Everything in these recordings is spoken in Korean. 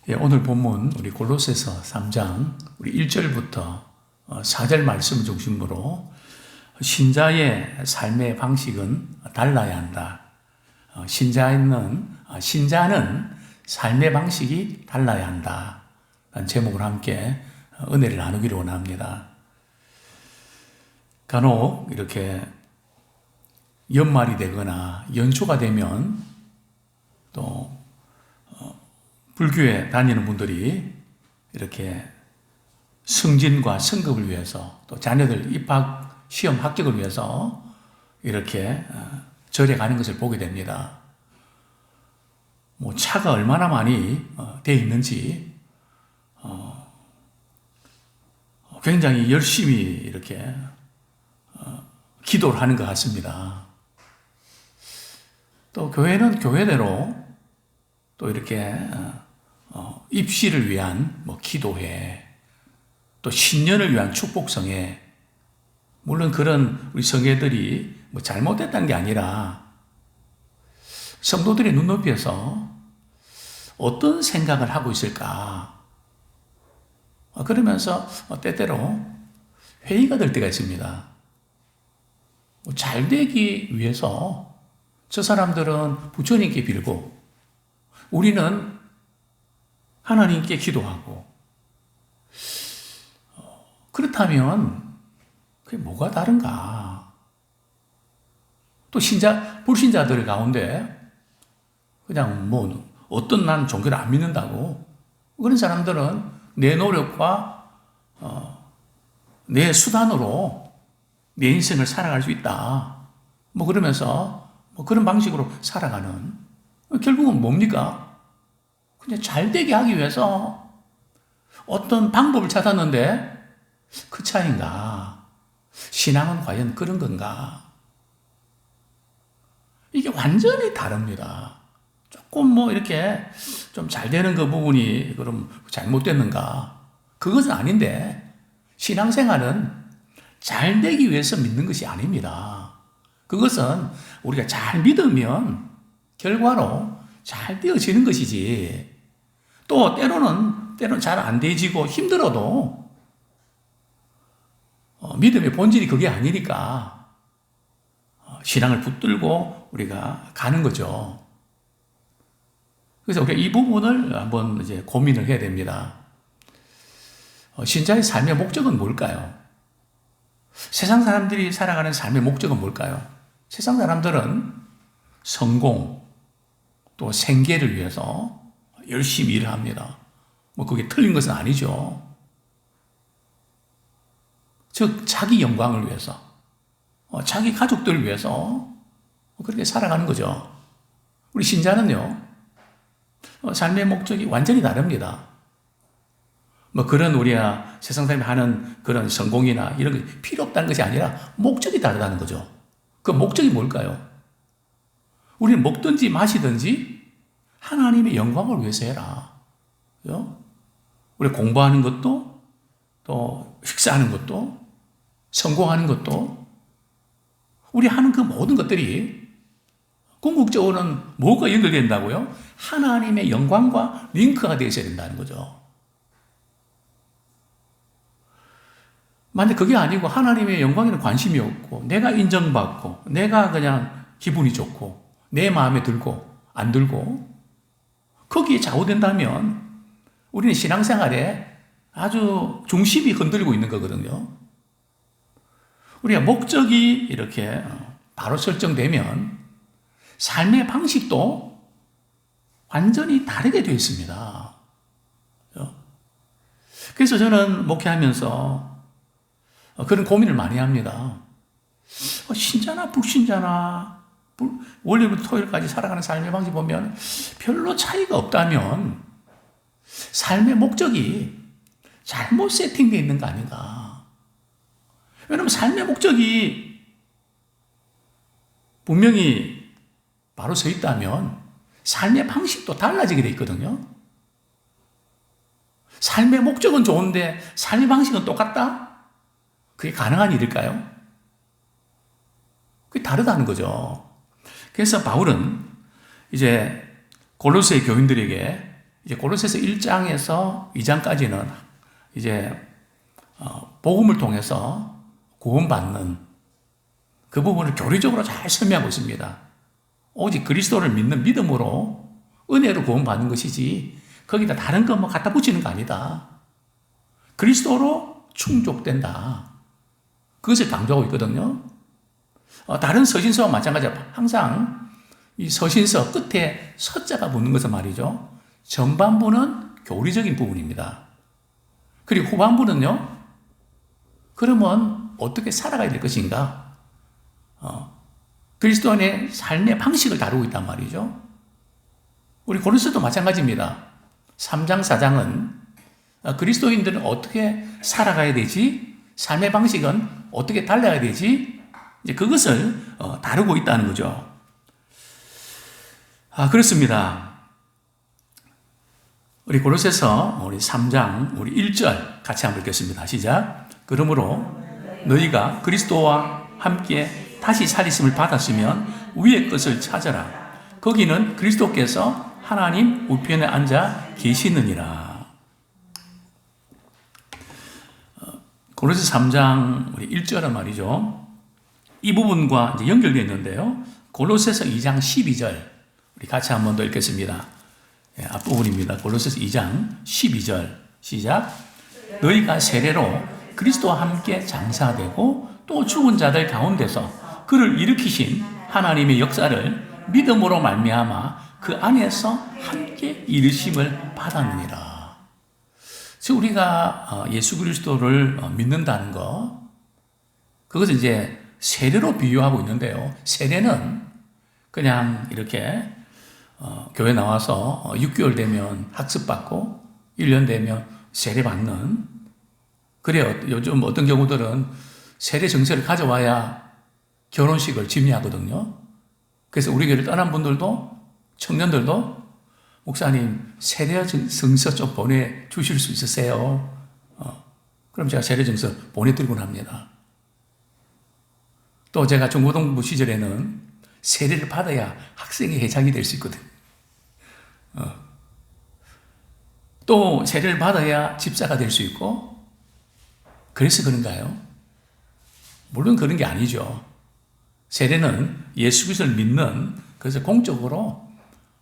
예, 오늘 본문 우리 골로새서 3장 우리 1절부터 4절 말씀 중심으로 신자의 삶의 방식은 달라야 한다. 신자는 삶의 방식이 달라야 한다. 라는 제목으로 함께 은혜를 나누기를 원합니다. 간혹 이렇게 연말이 되거나 연초가 되면 또 불교에 다니는 분들이 이렇게 승진과 승급을 위해서 또 자녀들 입학 시험 합격을 위해서 이렇게 절에 가는 것을 보게 됩니다. 뭐 차가 얼마나 많이 돼 있는지 굉장히 열심히 이렇게 기도를 하는 것 같습니다. 또 교회는 교회대로 또 이렇게 입시를 위한 기도회, 또 신년을 위한 축복성회, 물론 그런 우리 성회들이 잘못됐다는 게 아니라 성도들의 눈높이에서 어떤 생각을 하고 있을까? 그러면서 때때로 회의가 될 때가 있습니다. 잘 되기 위해서 저 사람들은 부처님께 빌고 우리는 하나님께 기도하고, 그렇다면 그게 뭐가 다른가? 또 불신자들 가운데 그냥 어떤 난 종교를 안 믿는다고 그런 사람들은 내 노력과 내 수단으로 내 인생을 살아갈 수 있다. 그러면서 그런 방식으로 살아가는, 결국은 뭡니까? 그냥 잘 되게 하기 위해서 어떤 방법을 찾았는데 그 차이인가? 신앙은 과연 그런 건가? 이게 완전히 다릅니다. 조금 이렇게 좀 잘 되는 그 부분이 그럼 잘못됐는가? 그것은 아닌데, 신앙생활은 잘 되기 위해서 믿는 것이 아닙니다. 그것은 우리가 잘 믿으면 결과로 잘 되어지는 것이지, 또 때로는 잘 안 되어지고 힘들어도 믿음의 본질이 그게 아니니까 신앙을 붙들고 우리가 가는 거죠. 그래서 우리가 이 부분을 한번 이제 고민을 해야 됩니다. 신자의 삶의 목적은 뭘까요? 세상 사람들이 살아가는 삶의 목적은 뭘까요? 세상 사람들은 성공, 또 생계를 위해서 열심히 일을 합니다. 그게 틀린 것은 아니죠. 즉, 자기 영광을 위해서, 자기 가족들을 위해서 그렇게 살아가는 거죠. 우리 신자는요, 삶의 목적이 완전히 다릅니다. 그런 우리가 세상 사람이 하는 그런 성공이나 이런 게 필요 없다는 것이 아니라 목적이 다르다는 거죠. 그 목적이 뭘까요? 우리는 먹든지 마시든지 하나님의 영광을 위해서 해라. 우리 공부하는 것도, 또 식사하는 것도, 성공하는 것도, 우리 하는 그 모든 것들이 궁극적으로는 뭐가 연결된다고요? 하나님의 영광과 링크가 되어 있어야 된다는 거죠. 만약 그게 아니고 하나님의 영광에는 관심이 없고, 내가 인정받고, 내가 그냥 기분이 좋고, 내 마음에 들고 안 들고 거기에 좌우된다면 우리는 신앙생활에 아주 중심이 흔들리고 있는 거거든요. 우리가 목적이 이렇게 바로 설정되면 삶의 방식도 완전히 다르게 되어 있습니다. 그래서 저는 목회하면서 그런 고민을 많이 합니다. 신자나 불신자나 월요일부터 토요일까지 살아가는 삶의 방식 보면 별로 차이가 없다면 삶의 목적이 잘못 세팅되어 있는 거 아닌가. 왜냐하면 삶의 목적이 분명히 바로 서 있다면 삶의 방식도 달라지게 돼 있거든요. 삶의 목적은 좋은데 삶의 방식은 똑같다? 그게 가능한 일일까요? 그게 다르다는 거죠. 그래서 바울은 이제 골로새 교인들에게 이제 골로새서 1장에서 2장까지는 이제 복음을 통해서 구원받는 그 부분을 교리적으로 잘 설명하고 있습니다. 오직 그리스도를 믿는 믿음으로 은혜로 구원받는 것이지 거기다 다른 거 뭐 갖다 붙이는 거 아니다. 그리스도로 충족된다. 그것을 강조하고 있거든요. 다른 서신서와 마찬가지로 항상 이 서신서 끝에 서자가 붙는 것은 말이죠. 전반부는 교리적인 부분입니다. 그리고 후반부는요. 그러면 어떻게 살아가야 될 것인가? 그리스도인의 삶의 방식을 다루고 있단 말이죠. 우리 고린도서도 마찬가지입니다. 3장, 4장은 그리스도인들은 어떻게 살아가야 되지? 삶의 방식은 어떻게 달라야 되지? 이제 그것을 다루고 있다는 거죠. 그렇습니다. 우리 고린도서 우리 3장 우리 1절 같이 한번 읽겠습니다. 시작. 그러므로 너희가 그리스도와 함께 다시 살리심을 받았으면 위의 것을 찾아라. 거기는 그리스도께서 하나님 우편에 앉아 계시느니라. 고린도서 3장 우리 1절은 말이죠. 이 부분과 이제 연결되어 있는데요. 골로새서 2장 12절 우리 같이 한 번 더 읽겠습니다. 앞부분입니다. 골로새서 2장 12절 시작. 너희가 세례로 그리스도와 함께 장사되고 또 죽은 자들 가운데서 그를 일으키신 하나님의 역사를 믿음으로 말미암아 그 안에서 함께 이르심을 받았느니라. 즉 우리가 예수 그리스도를 믿는다는 것, 그것을 이제 세례로 비유하고 있는데요. 세례는 그냥 이렇게 교회 나와서 6개월 되면 학습받고 1년 되면 세례받는, 그래요. 요즘 어떤 경우들은 세례 증서를 가져와야 결혼식을 집례하거든요. 그래서 우리 교회를 떠난 분들도, 청년들도 목사님 세례 증서 좀 보내주실 수 있으세요? 그럼 제가 세례 증서 보내드리곤 합니다. 또 제가 중고등부 시절에는 세례를 받아야 학생의 회장이 될 수 있거든. 또 세례를 받아야 집사가 될 수 있고, 그래서 그런가요? 물론 그런 게 아니죠. 세례는 예수 그리스도를 믿는, 그래서 공적으로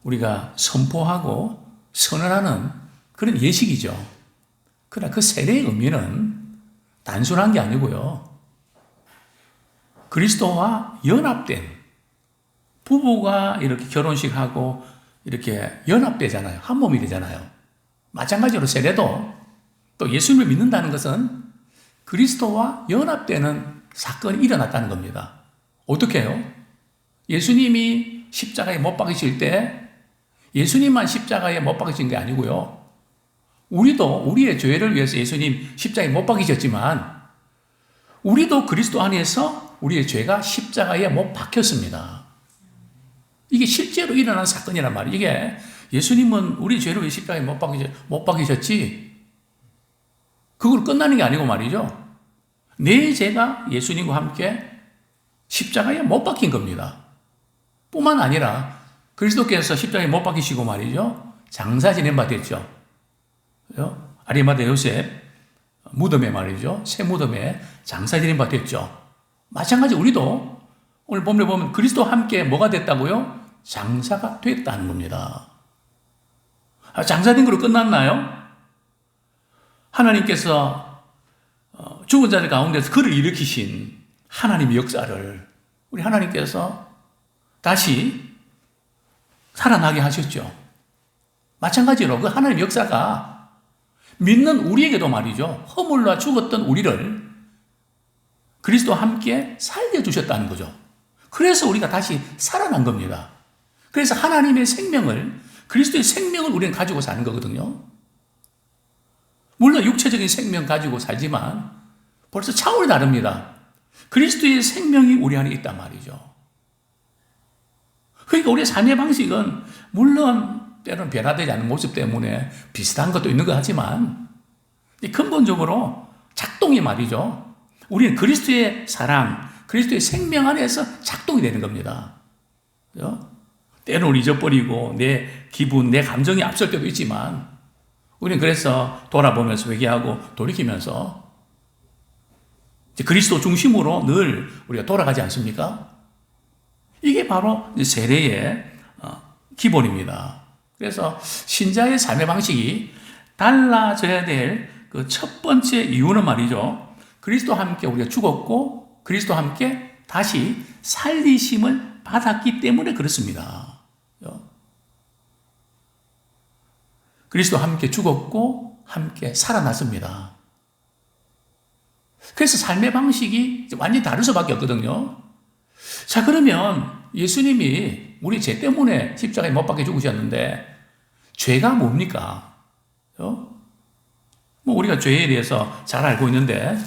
우리가 선포하고 선언하는 그런 예식이죠. 그러나 그 세례의 의미는 단순한 게 아니고요. 그리스도와 연합된, 부부가 이렇게 결혼식하고 이렇게 연합되잖아요. 한 몸이 되잖아요. 마찬가지로 세례도 또 예수님을 믿는다는 것은 그리스도와 연합되는 사건이 일어났다는 겁니다. 어떻게 해요? 예수님이 십자가에 못 박히실 때 예수님만 십자가에 못 박히신 게 아니고요. 우리도 우리의 죄를 위해서 예수님 십자가에 못 박히셨지만 우리도 그리스도 안에서 우리의 죄가 십자가에 못 박혔습니다. 이게 실제로 일어난 사건이란 말이에요. 이게 예수님은 우리 죄를 위해 십자가에 못 박히셨지 그걸 끝나는 게 아니고 말이죠. 내 죄가 예수님과 함께 십자가에 못 박힌 겁니다. 뿐만 아니라 그리스도께서 십자가에 못 박히시고 말이죠. 장사 지낸 바 됐죠. 아리마대 요셉 무덤에 말이죠. 새 무덤에 장사 지낸 바 됐죠. 마찬가지 우리도 오늘 본문에 보면 그리스도와 함께 뭐가 됐다고요? 장사가 됐다는 겁니다. 장사된 거로 끝났나요? 하나님께서 죽은 자들 가운데서 그를 일으키신 하나님의 역사를 우리 하나님께서 다시 살아나게 하셨죠. 마찬가지로 그 하나님의 역사가 믿는 우리에게도 말이죠. 허물로 죽었던 우리를 그리스도와 함께 살려주셨다는 거죠. 그래서 우리가 다시 살아난 겁니다. 그래서 하나님의 생명을, 그리스도의 생명을 우리는 가지고 사는 거거든요. 물론 육체적인 생명 가지고 살지만 벌써 차원이 다릅니다. 그리스도의 생명이 우리 안에 있단 말이죠. 그러니까 우리의 삶의 방식은 물론 때로는 변화되지 않는 모습 때문에 비슷한 것도 있는 것 같지만 근본적으로 작동이 말이죠. 우리는 그리스도의 사랑, 그리스도의 생명 안에서 작동이 되는 겁니다. 그죠? 때로는 잊어버리고 내 기분, 내 감정이 앞설 때도 있지만 우리는 그래서 돌아보면서 회개하고 돌이키면서 이제 그리스도 중심으로 늘 우리가 돌아가지 않습니까? 이게 바로 세례의 기본입니다. 그래서 신자의 삶의 방식이 달라져야 될 그 첫 번째 이유는 말이죠. 그리스도와 함께 우리가 죽었고 그리스도와 함께 다시 살리심을 받았기 때문에 그렇습니다. 그리스도와 함께 죽었고 함께 살아났습니다. 그래서 삶의 방식이 완전히 다를 수밖에 없거든요. 자, 그러면 예수님이 우리 죄 때문에 십자가에 못 박혀 죽으셨는데 죄가 뭡니까? 뭐 우리가 죄에 대해서 잘 알고 있는데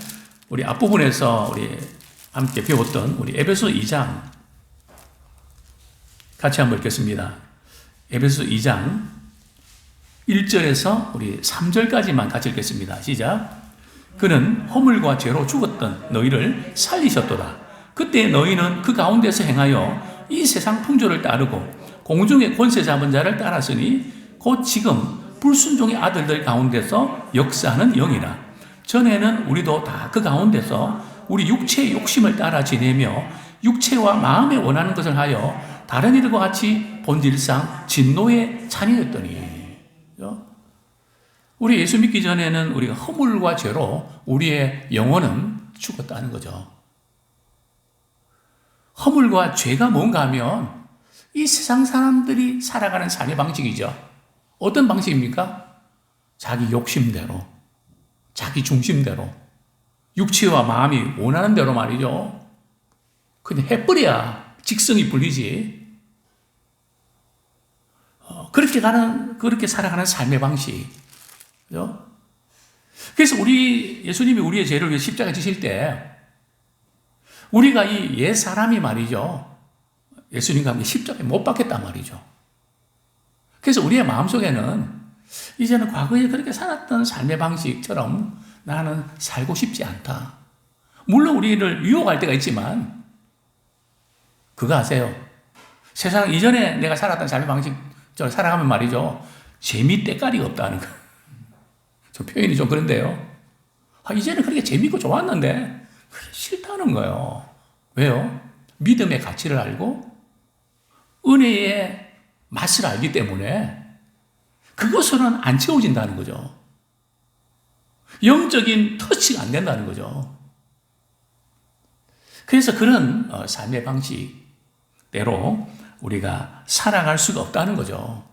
우리 앞부분에서 우리 함께 배웠던 우리 에베소 2장 같이 한번 읽겠습니다. 에베소 2장 1절에서 우리 3절까지만 같이 읽겠습니다. 시작. 그는 허물과 죄로 죽었던 너희를 살리셨도다. 그때 너희는 그 가운데서 행하여 이 세상 풍조를 따르고 공중의 권세 잡은 자를 따랐으니 곧 지금 불순종의 아들들 가운데서 역사하는 영이라. 전에는 우리도 다 그 가운데서 우리 육체의 욕심을 따라 지내며 육체와 마음에 원하는 것을 하여 다른 이들과 같이 본질상 진노의 자녀였더니. 우리 예수 믿기 전에는 우리가 허물과 죄로 우리의 영혼은 죽었다는 거죠. 허물과 죄가 뭔가 하면 이 세상 사람들이 살아가는 삶의 방식이죠. 어떤 방식입니까? 자기 욕심대로, 자기 중심대로, 육체와 마음이 원하는 대로 말이죠. 그냥 해버려야 직성이 풀리지. 그렇게 살아가는 삶의 방식. 그죠? 그래서 예수님이 우리의 죄를 위해 십자가 지실 때, 우리가 이 옛 사람이 말이죠. 예수님과 함께 십자가에 못 박혔단 말이죠. 그래서 우리의 마음속에는 이제는 과거에 그렇게 살았던 삶의 방식처럼 나는 살고 싶지 않다. 물론 우리를 유혹할 때가 있지만, 그거 아세요? 세상 이전에 내가 살았던 삶의 방식처럼 살아가면 말이죠. 재미 때깔이 없다는 거. 저 표현이 좀 그런데요. 이제는 그렇게 재밌고 좋았는데, 그게 싫다는 거예요. 왜요? 믿음의 가치를 알고, 은혜의 맛을 알기 때문에 그것으로는 안 채워진다는 거죠. 영적인 터치가 안 된다는 거죠. 그래서 그런 삶의 방식대로 우리가 살아갈 수가 없다는 거죠.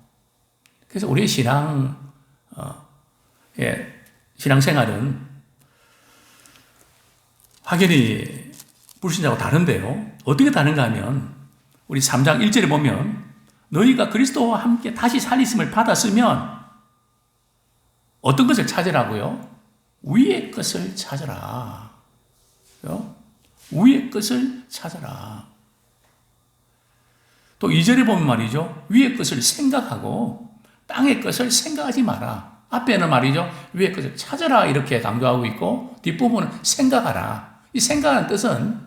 그래서 우리의 신앙생활은 확연히 불신자하고 다른데요. 어떻게 다른가 하면 우리 3장 1절에 보면 너희가 그리스도와 함께 다시 살리심을 받았으면 어떤 것을 찾으라고요? 위의 것을 찾으라. 위의 것을 찾으라. 또 2절에 보면 말이죠. 위의 것을 생각하고 땅의 것을 생각하지 마라. 앞에는 말이죠. 위의 것을 찾으라 이렇게 강조하고 있고 뒷부분은 생각하라. 이 생각하는 뜻은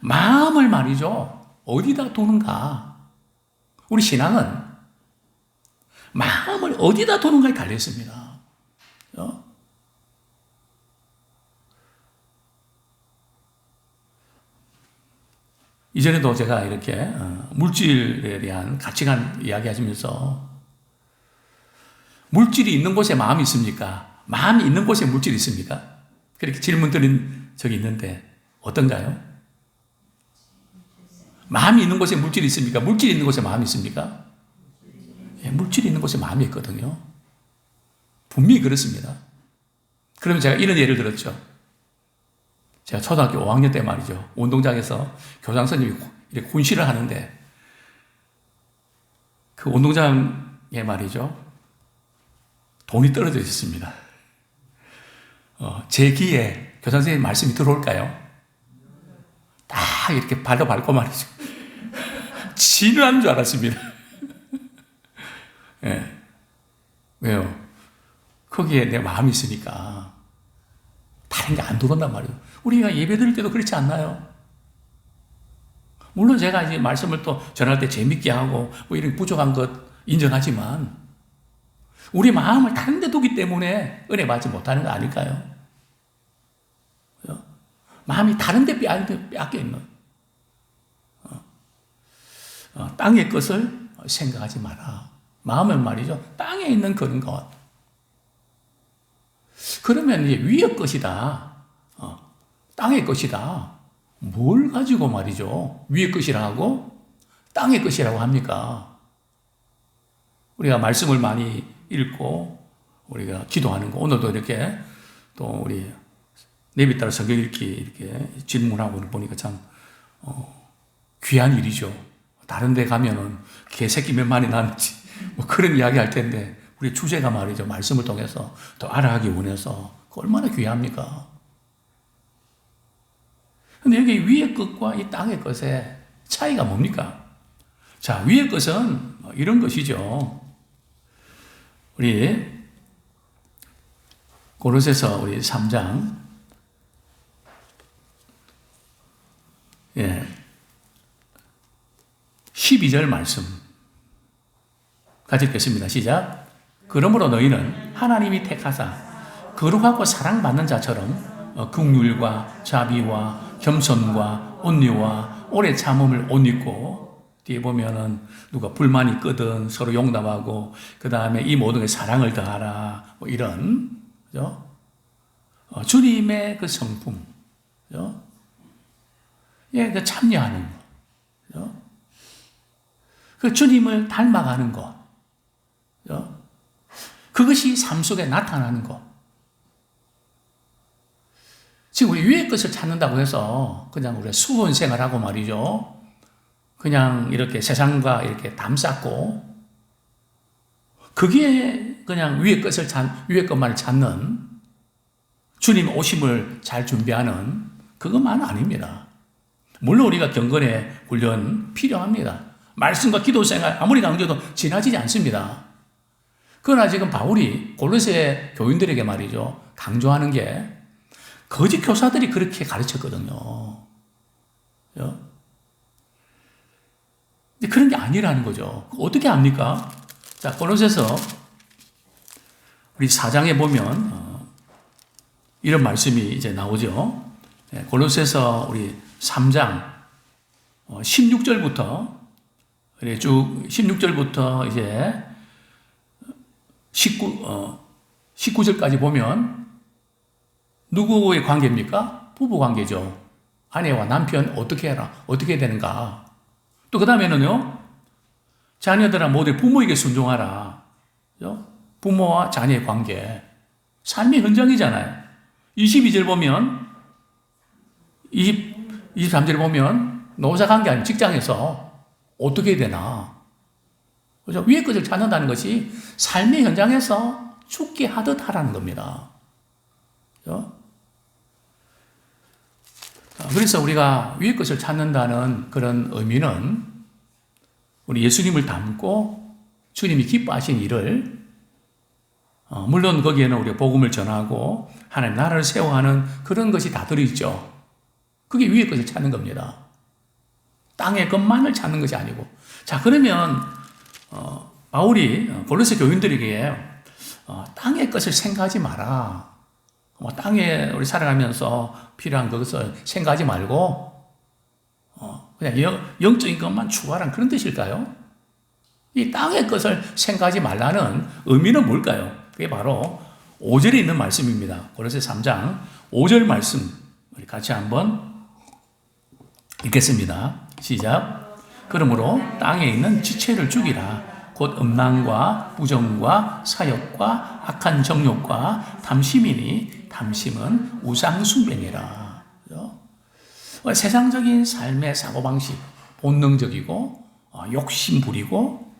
마음을 말이죠. 어디다 두는가? 우리 신앙은 마음을 어디다 두는가에 달려있습니다. 이전에도 제가 이렇게 물질에 대한 가치관 이야기하시면서 물질이 있는 곳에 마음이 있습니까? 마음이 있는 곳에 물질이 있습니까? 그렇게 질문 드린 적이 있는데 어떤가요? 마음이 있는 곳에 물질이 있습니까? 물질이 있는 곳에 마음이 있습니까? 예, 물질이 있는 곳에 마음이 있거든요. 분명히 그렇습니다. 그러면 제가 이런 예를 들었죠. 제가 초등학교 5학년 때 말이죠. 운동장에서 교장 선생님이 이렇게 훈시를 하는데 그 운동장에 말이죠. 돈이 떨어져 있었습니다. 제 귀에 교장 선생님 말씀이 들어올까요? 딱 이렇게 발도 밟고 말이죠. 진화한 줄 알았습니다. 예. 왜요? 거기에 내 마음이 있으니까 다른 게 안 들어온단 말이에요. 우리가 예배 드릴 때도 그렇지 않나요? 물론 제가 이제 말씀을 또 전할 때 재밌게 하고 뭐 이런 부족한 것 인정하지만 우리 마음을 다른 데 두기 때문에 은혜 받지 못하는 거 아닐까요? 마음이 다른 데 빼앗겨 있는 땅의 것을 생각하지 마라. 마음은 말이죠. 땅에 있는 그런 것. 그러면 이제 위의 것이다. 땅의 것이다. 뭘 가지고 말이죠. 위의 것이라고 땅의 것이라고 합니까? 우리가 말씀을 많이 읽고 우리가 기도하는 거 오늘도 이렇게 또 우리 내비 따라 성경 읽기 이렇게 질문하고 보니까 참 귀한 일이죠. 다른 데 가면은 개새끼 몇 마리 남지 뭐 그런 이야기 할 텐데 우리 주제가 말이죠. 말씀을 통해서 더 알아가기 원해서 얼마나 귀합니까? 근데 여기 위의 것과 이 땅의 것의 차이가 뭡니까? 자, 위의 것은 이런 것이죠. 우리 고로새서 우리 3장 12절 말씀 같이 읽겠습니다. 시작. 그러므로 너희는 하나님이 택하사 거룩하고 사랑받는 자처럼 긍휼과 자비와 겸손과 온유와 오래 참음을 옷 입고 뒤에 보면은 누가 불만이 있거든 서로 용납하고 그 다음에 이 모든 게 사랑을 더하라 뭐 이런 그죠? 주님의 그 성품 그죠? 예, 그 참여하는 거 그죠? 그 주님을 닮아가는 것 그죠? 그것이 삶 속에 나타나는 것. 지금 우리 위의 것을 찾는다고 해서 그냥 우리가 수원 생활하고 말이죠. 그냥 이렇게 세상과 이렇게 담쌓고 그게 그냥 위의 것만을 찾는 주님 오심을 잘 준비하는 그것만 아닙니다. 물론 우리가 경건의 훈련 필요합니다. 말씀과 기도 생활 아무리 강조해도 지나치지 않습니다. 그러나 지금 바울이 골로새 교인들에게 말이죠. 강조하는 게 거짓 교사들이 그렇게 가르쳤거든요. 근데 그런 게 아니라는 거죠. 어떻게 합니까? 자, 골로새서 우리 4장에 보면 이런 말씀이 이제 나오죠. 골로새서 우리 3장 16절부터 쭉 16절부터 이제 19절까지 보면 누구의 관계입니까? 부부 관계죠. 아내와 남편 어떻게 해라? 어떻게 해야 되는가? 또 그 다음에는요. 자녀들아 모두 부모에게 순종하라. 부모와 자녀의 관계. 삶의 현장이잖아요. 22절 보면 23절 보면 노사 관계 아니면 직장에서 어떻게 해야 되나? 그죠? 위의 것을 찾는다는 것이 삶의 현장에서 죽게 하듯 하라는 겁니다. 그죠? 그래서 우리가 위의 것을 찾는다는 그런 의미는 우리 예수님을 닮고 주님이 기뻐하신 일을 물론 거기에는 우리가 복음을 전하고 하나님 나라를 세워가는 그런 것이 다 들어있죠. 그게 위의 것을 찾는 겁니다. 땅의 것만을 찾는 것이 아니고 자 그러면 바울이 골로새 교인들에게 땅의 것을 생각하지 마라. 땅에 우리 살아가면서 필요한 것을 생각하지 말고 그냥 영적인 것만 추구하라는 그런 뜻일까요? 이 땅의 것을 생각하지 말라는 의미는 뭘까요? 그게 바로 5절에 있는 말씀입니다. 골로새 3장 5절 말씀 우리 같이 한번 읽겠습니다. 시작. 그러므로 땅에 있는 지체를 죽이라. 곧 음란과 부정과 사욕과 악한 정욕과 탐심이니 탐심은 우상 숭배니라. 세상적인 삶의 사고방식 본능적이고 욕심 부리고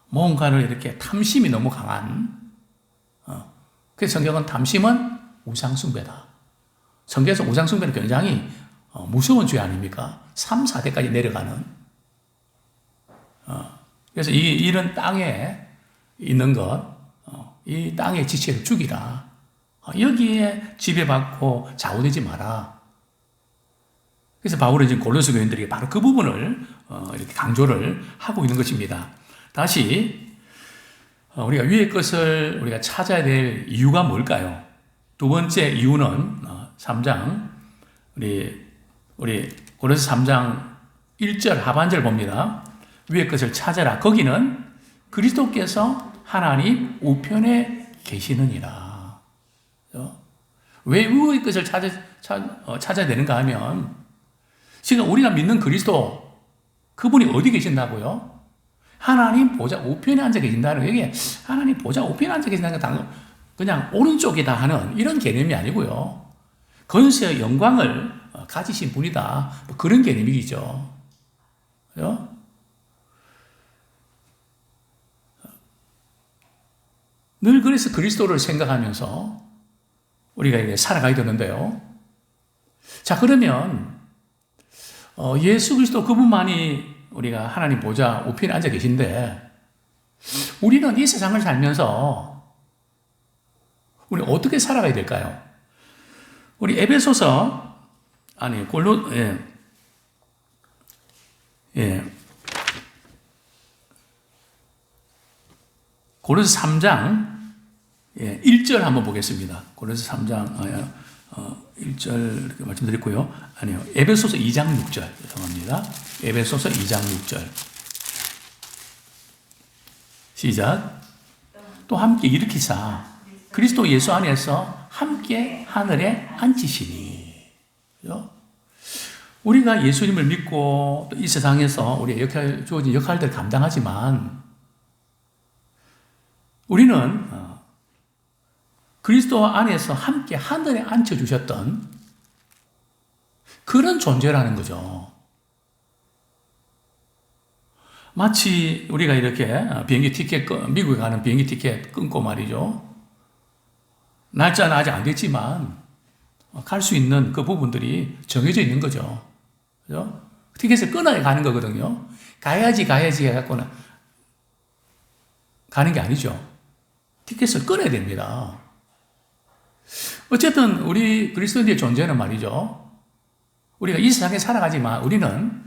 뭔가를 이렇게 탐심이 너무 강한 그래서 성경은 탐심은 우상 숭배다. 성경에서 우상 숭배는 굉장히 무서운 죄 아닙니까? 3, 4대까지 내려가는 그래서 이런 땅에 있는 것, 이 땅의 지체를 죽이라. 여기에 지배받고 좌우되지 마라. 그래서 바울은 지금 골로새 교인들에게 바로 그 부분을 이렇게 강조를 하고 있는 것입니다. 다시 우리가 위의 것을 우리가 찾아야 될 이유가 뭘까요? 두 번째 이유는 3장 우리 고린도서 3장 1절 하반절 봅니다. 위의 것을 찾아라. 거기는 그리스도께서 하나님 우편에 계시느니라. 왜 위의 것을 찾아야 되는가 하면 지금 우리가 믿는 그리스도 그분이 어디 계신다고요? 하나님 보좌 우편에 앉아 계신다는 게 하나님 보좌 우편에 앉아 계신다는 건 그냥 오른쪽이다 하는 이런 개념이 아니고요. 권세의 영광을 가지신 분이다. 뭐 그런 개념이죠. 그죠? 늘 그래서 그리스도를 생각하면서 우리가 이제 살아가야 되는데요. 자, 그러면 예수 그리스도 그분만이 우리가 하나님 보좌 우편에 앉아 계신데 우리는 이 세상을 살면서 우리 어떻게 살아가야 될까요? 우리 에베소서 고린도서 3장 1절 한번 보겠습니다. 고린도서 3장 1절 이렇게 말씀드렸고요. 아니요. 에베소서 2장 6절 죄송합니다. 에베소서 2장 6절 시작. 또 함께 일으키사 그리스도 예수 안에서 함께 하늘에 앉히시니. 우리가 예수님을 믿고 또 이 세상에서 우리의 주어진 역할들을 감당하지만 우리는 그리스도 안에서 함께 하늘에 앉혀주셨던 그런 존재라는 거죠. 마치 우리가 이렇게 미국에 가는 비행기 티켓 끊고 말이죠. 날짜는 아직 안 됐지만 갈 수 있는 그 부분들이 정해져 있는 거죠. 그죠? 티켓을 끊어야 가는 거거든요. 가야지 해갖고는 가는 게 아니죠. 티켓을 끊어야 됩니다. 어쨌든 우리 그리스도인의 존재는 말이죠. 우리가 이 세상에 살아가지만 우리는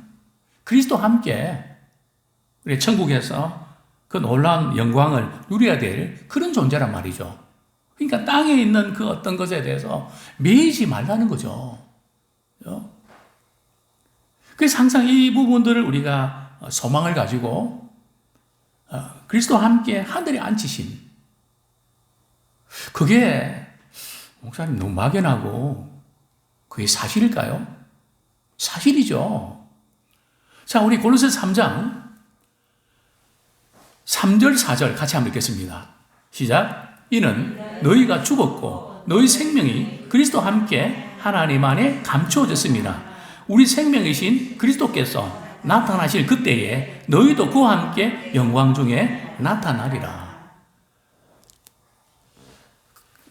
그리스도와 함께 우리 천국에서 그 놀라운 영광을 누려야 될 그런 존재란 말이죠. 그러니까 땅에 있는 그 어떤 것에 대해서 매이지 말라는 거죠. 그래서 항상 이 부분들을 우리가 소망을 가지고 그리스도와 함께 하늘에 앉히심. 그게 목사님 너무 막연하고 그게 사실일까요? 사실이죠. 자, 우리 고린도서 3장 3절 4절 같이 한번 읽겠습니다. 시작. 이는 너희가 죽었고 너희 생명이 그리스도와 함께 하나님 안에 감추어졌습니다. 우리 생명이신 그리스도께서 나타나실 그때에 너희도 그와 함께 영광 중에 나타나리라.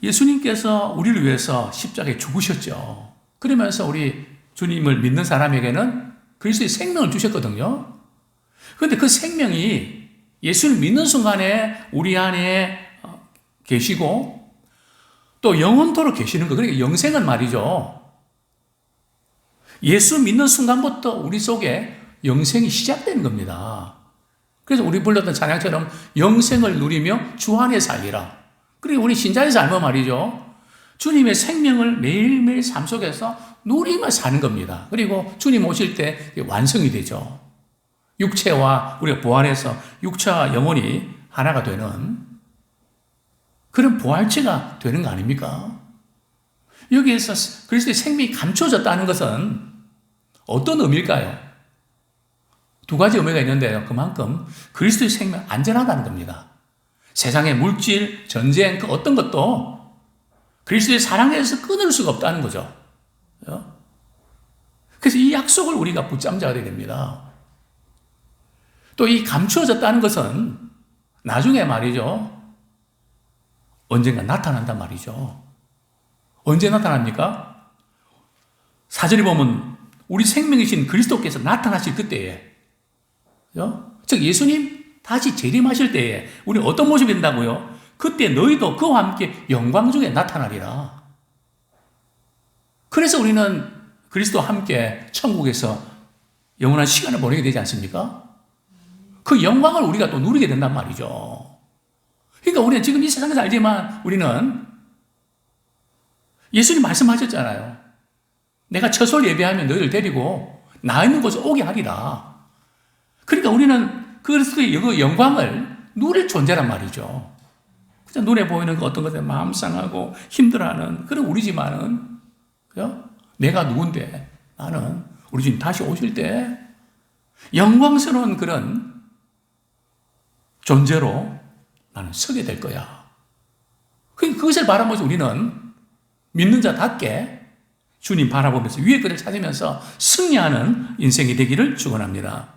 예수님께서 우리를 위해서 십자가에 죽으셨죠. 그러면서 우리 주님을 믿는 사람에게는 그리스도의 생명을 주셨거든요. 그런데 그 생명이 예수를 믿는 순간에 우리 안에 계시고 또 영원토록 계시는 거. 그러니까 영생은 말이죠. 예수 믿는 순간부터 우리 속에 영생이 시작되는 겁니다. 그래서 우리 불렀던 찬양처럼 영생을 누리며 주 안에 살리라. 그리고 우리 신자의 삶은 말이죠. 주님의 생명을 매일매일 삶 속에서 누리며 사는 겁니다. 그리고 주님 오실 때 완성이 되죠. 육체와 우리가 부활해서 육체와 영혼이 하나가 되는 그런 부활체가 되는 거 아닙니까? 여기에서 그리스도의 생명이 감춰졌다는 것은 어떤 의미일까요? 두 가지 의미가 있는데요. 그만큼 그리스도의 생명 안전하다는 겁니다. 세상의 물질, 전쟁, 그 어떤 것도 그리스도의 사랑에서 끊을 수가 없다는 거죠. 그래서 이 약속을 우리가 붙잡아야 됩니다. 또 이 감추어졌다는 것은 나중에 말이죠. 언젠가 나타난단 말이죠. 언제 나타납니까? 4절에 보면 우리 생명이신 그리스도께서 나타나실 그때에, 즉 예수님 다시 재림하실 때에 우리 어떤 모습이 된다고요? 그때 너희도 그와 함께 영광 중에 나타나리라. 그래서 우리는 그리스도와 함께 천국에서 영원한 시간을 보내게 되지 않습니까? 그 영광을 우리가 또 누리게 된단 말이죠. 그러니까 우리는 지금 이 세상에서 알지만 우리는 예수님 말씀하셨잖아요. 내가 처소를 예배하면 너희를 데리고 나 있는 곳에 오게 하리라. 그러니까 우리는 그리스도의 영광을 누릴 존재란 말이죠. 그냥 눈에 보이는 그 어떤 것에 마음 상하고 힘들어하는 그런 우리지만은, 그죠? 내가 누군데 나는 우리 주님 다시 오실 때 영광스러운 그런 존재로 나는 서게 될 거야. 그것을 바라보면서 우리는 믿는 자답게 주님 바라보면서 위의 것을 찾으면서 승리하는 인생이 되기를 축원합니다.